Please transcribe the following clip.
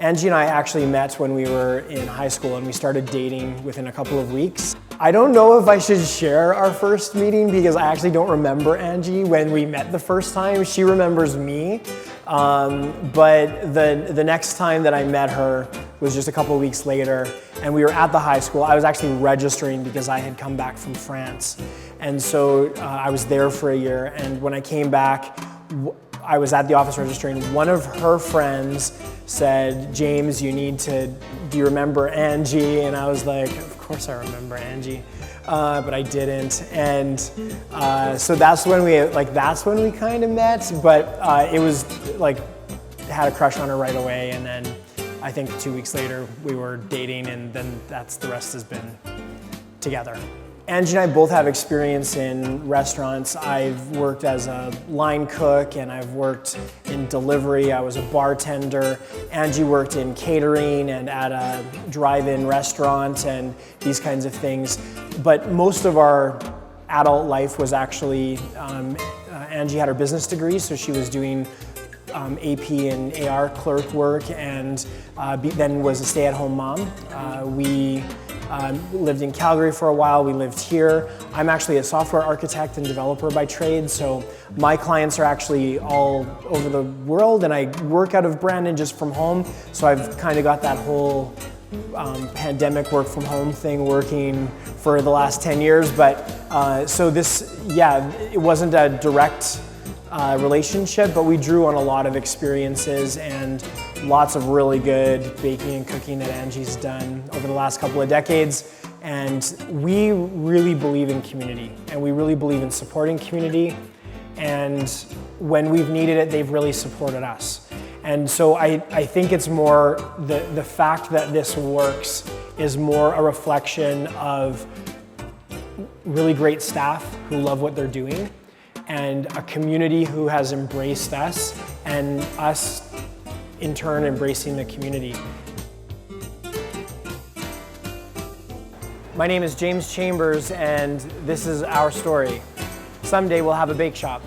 Angie and I actually met when we were in high school and we started dating within a couple of weeks. I don't know if I should share our first meeting because I actually don't remember Angie when we met the first time. She remembers me, but the next time that I met her was just a couple of weeks later, and we were at the high school. I was actually registering because I had come back from France. And so I was there for a year, and when I came back, I was at the office registering. One of her friends said, "James, do you remember Angie?" And I was like, of course I remember Angie, but I didn't. And so that's when we kind of met, but it was like, had a crush on her right away, and then I think 2 weeks later we were dating, and then the rest has been together. Angie and I both have experience in restaurants. I've worked as a line cook and I've worked in delivery. I was a bartender. Angie worked in catering and at a drive-in restaurant and these kinds of things. But most of our adult life was actually, Angie had her business degree, so she was doing AP and AR clerk work, and then was a stay-at-home mom. We lived in Calgary for a while. We lived here. I'm actually a software architect and developer by trade, so my clients are actually all over the world, and I work out of Brandon just from home, so I've kind of got that whole pandemic work from home thing working for the last 10 years. But so it wasn't a direct relationship, but we drew on a lot of experiences and lots of really good baking and cooking that Angie's done over the last couple of decades. And we really believe in community, and we really believe in supporting community. And when we've needed it, they've really supported us. And so I think it's more, the fact that this works is more a reflection of really great staff who love what they're doing, and a community who has embraced us, and us in turn embracing the community. My name is James Chambers, and this is our story. Someday we'll have a bake shop.